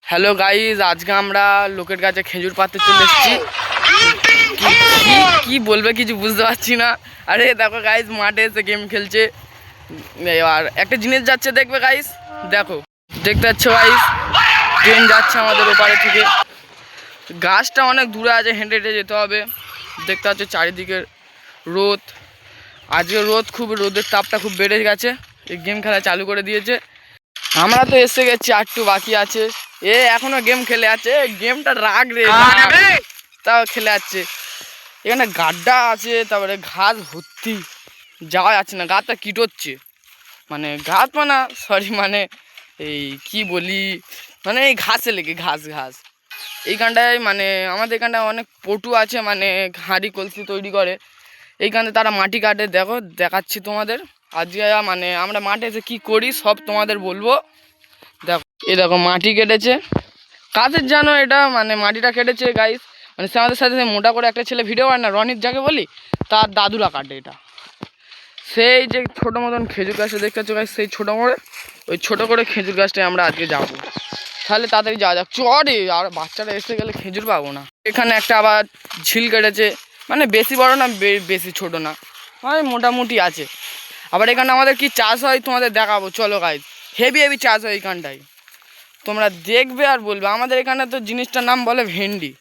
Hello guys, আজকে আমরা লোকের কাছে খেজুর পাড়তে চলে এসেছি। কি বলবে কিছু বুঝতে পারছি না। আরে দেখো গাইজ, মাঠে এসে গেম খেলছে। আর একটা জিনিস যাচ্ছে, দেখবে গাইজ, দেখো, দেখতে পাচ্ছ গাইজ, ট্রেন যাচ্ছে আমাদের ওপারে থেকে। গাছটা অনেক দূরে আছে, হেঁটে হেঁটে যেতে হবে। দেখতে পাচ্ছ চারিদিকে রোদ। আজকে রোদের তাপটা খুব বেড়ে গেছে। এই গেম খেলা চালু করে দিয়েছে। আমরা তো এসে গেছি, একটু বাকি আছে। এখনো গেম খেলে আছে, গেমটা রাগ রে, তাও খেলে যাচ্ছে। এখানে গাড্ডা আছে, তারপরে ঘাস ভর্তি, যাওয়া যাচ্ছে না। গাছটা কিটোচ্ছে, মানে ঘাস মানে সরি, মানে এই কি বলি, মানে এই ঘাসে লেগে ঘাস এইখানটায়, মানে আমাদের এখানটায় অনেক পটু আছে, মানে হাঁড়ি কলসি তৈরি করে। এইখানে তারা মাটি কাটে, দেখো দেখাচ্ছি তোমাদের। আজকে মানে আমরা মাঠে এসে কী করি সব তোমাদের বলবো। দেখো, দেখো মাটি কেটেছে, কাজের জানো এটা, মানে মাটিটা কেটেছে গাইস। মানে সে আমাদের সাথে মোটা করে একটা ছেলে ভিডিও বানায় না, রনিত যাকে বলি, তার দাদুরা কাটে এটা। সেই যে ছোটো মতন খেজুর গাছটা দেখতে পাচ্ছ গাইস, সেই ছোটো করে ওই ছোটো করে খেজুর গাছটায় আমরা আজকে যাবো। তাহলে তাড়াতাড়ি যাওয়া যাক, চরে। আর বাচ্চারা এসে গেলে খেজুর পাবো না। এখানে একটা আবার ঝিল কেটেছে, মানে বেশি বড় না, বেশি ছোট না, মানে মোটামুটি আছে। আবার এখানে আমাদের কি চাষ হয় তোমাদের দেখাবো, চলো গাইস। হেভি চাষ হয় এইখানটায়, তোমরা দেখবে আর বলবে। আমাদের এখানে তো জিনিসটার নাম বলে ভেন্ডি,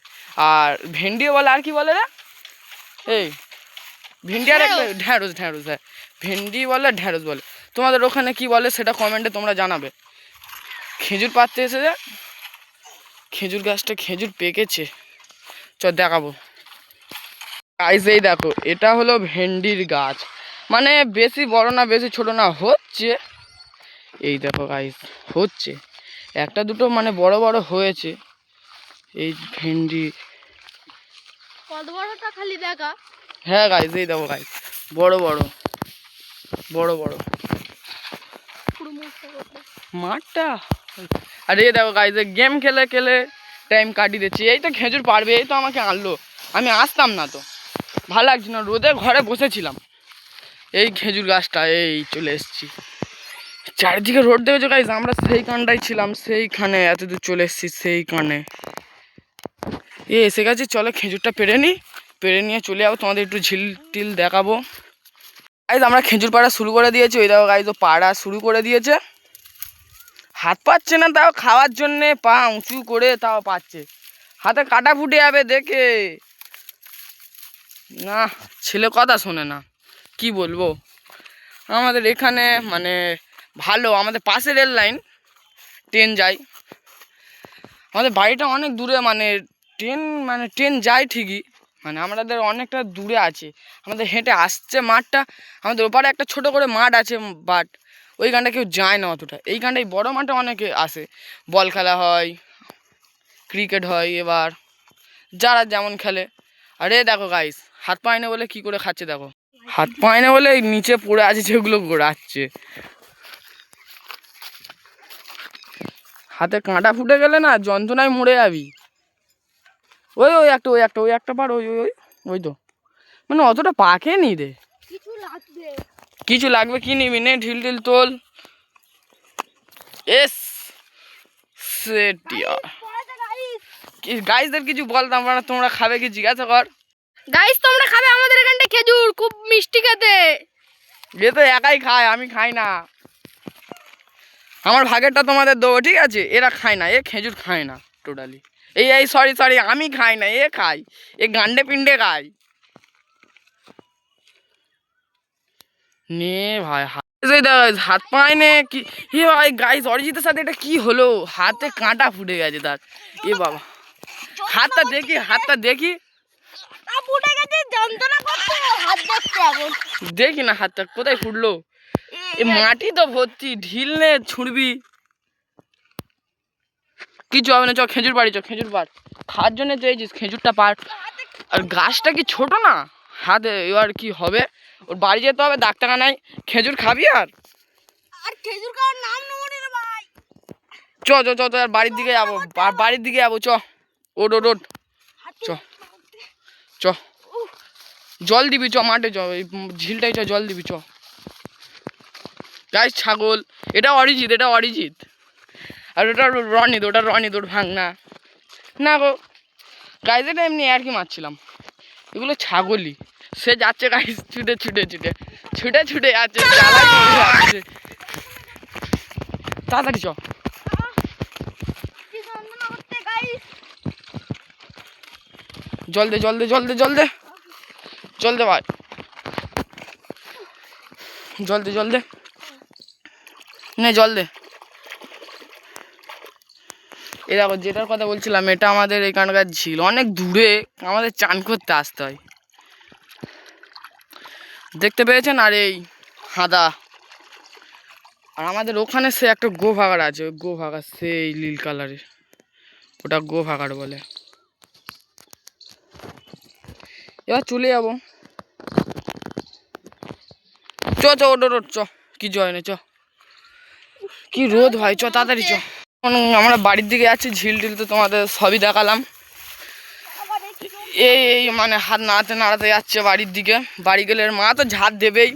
আর ভেন্ডিও বলে, আর কি বলে রে, এই ভেন্ডি আর একটা ঢ্যাঁড়স, হ্যাঁ, ভেন্ডি বলে, ঢ্যাঁড়স বলে। তোমাদের ওখানে কি বলে সেটা কমেন্টে তোমরা জানাবে। খেজুর পাড়তে এসেছে, খেজুর গাছটা খেজুর পেকেছে, দেখাবো গাইস। এই দেখো, এটা হলো ভেন্ডির গাছ, মানে বেশি বড় না বেশি ছোট না, হচ্ছে। এই দেখো গাইস, হচ্ছে একটা দুটো, মানে বড় বড় হয়েছে এই ভেন্ডি। কত বড়টা খালি দেখা। হ্যাঁ গাইস, এই দেখো গাইস, বড় বড় মাঠটা। আর এই দেখো গাইস, গেম খেলে খেলে টাইম কাটিয়ে দিচ্ছি। এই তো খেজুর পারবে, এই তো আমাকে আনলো, আমি আসতাম না তো, ভালো লাগছে না, রোদে ঘরে বসেছিলাম। এই খেজুর গাছটা, এই চলে এসেছি। চারিদিকে রোড দেখেছো গাইস, আমরা সেইখানটাই ছিলাম, সেইখানে এতদূর চলে এসেছি, সেইখানে এসে গেছি। চলো খেজুরটা পেরে নিয়ে চলে যাবো, তোমাদের একটু ঝিল টিল দেখাবো। গাইস, আমরা খেজুর পাড়া শুরু করে দিয়েছি। ওই দেখো গাইস, ও পাড়া শুরু করে দিয়েছে। হাত পাচ্ছে না, তাও খাওয়ার জন্যে পা উঁচু করে তাও পাচ্ছে। হাতে কাটা ফুটে যাবে দেখে, না ছেলে কথা শোনে না, কি বলবো। আমাদের এখানে মানে ভালো, আমাদের পাশে রেল লাইন, ট্রেন যায়। আমাদের বাড়িটা অনেক দূরে, মানে ট্রেন যায় ঠিকই, মানে আমাদের অনেকটা দূরে আছে। আমাদের হেঁটে আসছে মাঠটা, আমাদের ওপারে একটা ছোট করে মাঠ আছে, বাট ওইখানটা কেউ যায় না অতটা। এইখানটায় বড় মাঠে অনেকে আসে, বল খেলা হয়, ক্রিকেট হয়, এবার যারা যেমন খেলে। আরে দেখো গাইস, হাত পায় না বলে কি করে খাচ্ছে, দেখো হাত পায় না বলে নিচে পড়ে আছে যেগুলো ঘোরাচ্ছে। হাতে কাঁটা ফুটে গেলে না যন্ত্রণায় মরে যাবি। ওই একটা পার, ওই তো, মানে অতটা পাকে নি রে। কিছু লাগবে, কি নিবি নে, ঢিল ঢিল তোল। এস গাইসদের কিছু বলতাম না, তোমরা খাবে কি জিজ্ঞাসা কর। গাইস, তোমরা খাবে আমাদের এখানটা খেজুর, খুব মিষ্টি খেতে। এ তো একাই খায়, আমি খাই না। আমার ভাগেরটা তোমাদের দেবো, ঠিক আছে। এরা খায় না, এ খেজুর খায় না টোটালি। এই সরি, আমি খাই না, এ খাই, এ গান্ডে পিন্ডে খাই। নে ভাই, হাত পায় নে কি। এ ভাই গাইস, অরিজিতের সাথে এটা কি হলো, হাতে কাঁটা ফুটে গেছে তার। এ বাবা, হাতটা দেখি দেখি না, হাতটা কোথায় ফুটলো। এ মাটি তো ভর্তি, ঢিল নে ছুঁড়বি, কিছু হবে না। চ খেজুর পাড়ি, খেজুর পাড়, খাওয়ার জন্য চেয়েছিস, খেজুরটা পাড়। আর গাছটা কি ছোট না, হাতে এবার কি হবে। ওর বাড়ি যেতে হবে, ডাক্তারখানায়। খেজুর খাবি আর খেজুর খাওয়ার নাম নেবো রে ভাই। চ আর বাড়ির দিকে যাবো, চ ওট চ জল দিবি, চ মাঠে, চ এই ঝিলটাই, জল দিবি, চ। গাইস ছাগল, এটা অরিজিৎ। আর ওটা রনি দৌড় ভাঙ না না গো গাইজ, এটা এমনি আর কি মারছিলাম। এগুলো ছাগলই, সে যাচ্ছে গাইজ ছুটে যাচ্ছে, জ্বালায় করে যাচ্ছে। তাড়াতাড়ি চ, জল দে ভাই, জল দে নে, জল দে। এ দেখো যেটার কথা বলছিলাম, এটা আমাদের এখানকার ঝিল, অনেক দূরে, আমাদের চান করতে আসতে হয়। দেখতে পেয়েছেন? আর এই হাদা, আর আমাদের ওখানে সে একটা গো ভাগাড় আছে, ওই গো ভাগাড় সেই নীল কালারের, ওটা গো ভাগাড় বলে। এবার চলে যাবো, ওট চ, কি জয় না চ, কি রোদ ভাই, চ তাড়াতাড়ি চ। আমরা বাড়ির দিকে যাচ্ছি, ঝিল টিল তো তোমাদের সবই দেখালাম। এই মানে হাত নাড়াতে যাচ্ছে বাড়ির দিকে। বাড়ি গেলে মা তো ঝাড় দেবেই।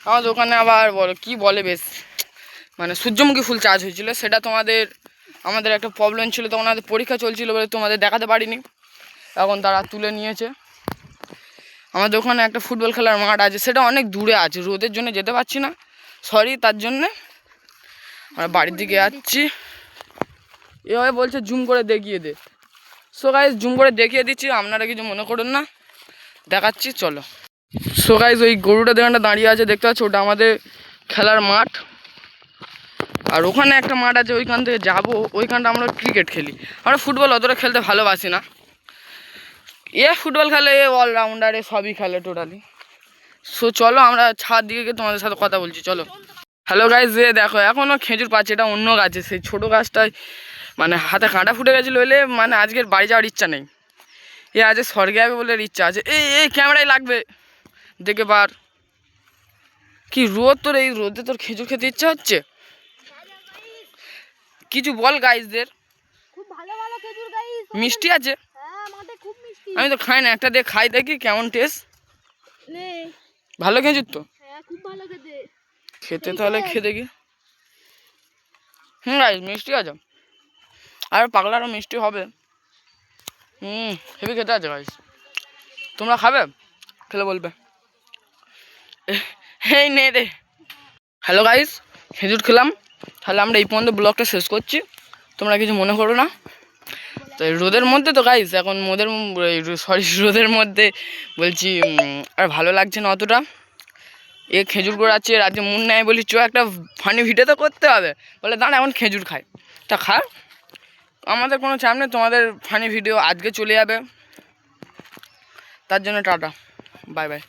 আমাদের ওখানে আবার কি বলে বেশ, মানে সূর্যমুখী ফুল চাষ হয়েছিল, সেটা আমাদের একটা প্রবলেম ছিল, তখন আমাদের পরীক্ষা চলছিল বলে তোমাদের দেখাতে পারিনি, এখন তারা তুলে নিয়েছে। আমাদের ওখানে একটা ফুটবল খেলার মাঠ আছে, সেটা অনেক দূরে আছে, রোদের জন্য যেতে পারছি না, সরি তার জন্যে। আমরা বাড়ির দিকে যাচ্ছি, এভাবে বলছে জুম করে দেখিয়ে দে। সো গাইজ জুম করে দেখিয়ে দিচ্ছি, আপনারা কিছু মনে করুন না, দেখাচ্ছি চলো। সো গাইজ ওই গরুটা দোকানটা দাঁড়িয়ে আছে দেখতে পাচ্ছ, ওটা আমাদের খেলার মাঠ। আর ওখানে একটা মাঠ আছে, ওইখান থেকে যাবো, ওইখানটা আমরা ক্রিকেট খেলি। আমরা ফুটবল অতটা খেলতে ভালোবাসি না, ফুটবল খেলে অলরাউন্ডারে সবই খেলে টোটালি। সো চলো আমরা ছাদ দিকে গিয়ে তোমাদের সাথে কথা বলছি, চলো। হ্যালো গাইজ, দেখো এখনও খেজুর পাচ্ছে, এটা অন্য গাছে, সেই ছোটো গাছটায় মানে হাতে কাঁটা ফুটে গেছিলো বলে মানে আজকের বাড়ি যাওয়ার ইচ্ছা নেই, আজকে স্বর্গে যাবে বলে ইচ্ছা আছে। এই ক্যামেরায় লাগবে, দেখে বার কি রোদ, তোর এই রোদে তোর খেজুর খেতে ইচ্ছা হচ্ছে? কিছু বল গাইজদের। খুব ভালো খেজুর গাইস, মিষ্টি আছে? হ্যাঁ মাঠে খুব মিষ্টি। আমি তো খাই না, একটা দিয়ে খাই দেখি কেমন টেস্ট। নে, ভালো খেজুর তো? হ্যাঁ খুব ভালো খেতে তাহলে খেয়ে দেখি। গাইজ মিষ্টি আছে, আর পাগলা আরও মিষ্টি হবে। হেভি খেতে আছে গাইজ, তোমরা খাবে? খেলে বলবে। এই নে রে। হ্যালো গাইজ, খেজুর খেলাম, তাহলে আমরা এই পর্যন্ত ব্লগটা শেষ করছি, তোমরা কিছু মনে করো না। তো রোদের মধ্যে তো গাইজ এখন রোদের মধ্যে বলছি আর ভালো লাগছে না অতটা। খেজুর গোড়াচ্ছে, রাজ্যে মন নেয়, বলি চ একটা ফানি ভিডিও তো করতে হবে, বলে দাঁড়া এখন খেজুর খায়, তা খা, আমাদের কোনো চাপ নেই, তোমাদের ফানি ভিডিও আজকে চলে যাবে, তার জন্য টাটা, বাই বাই।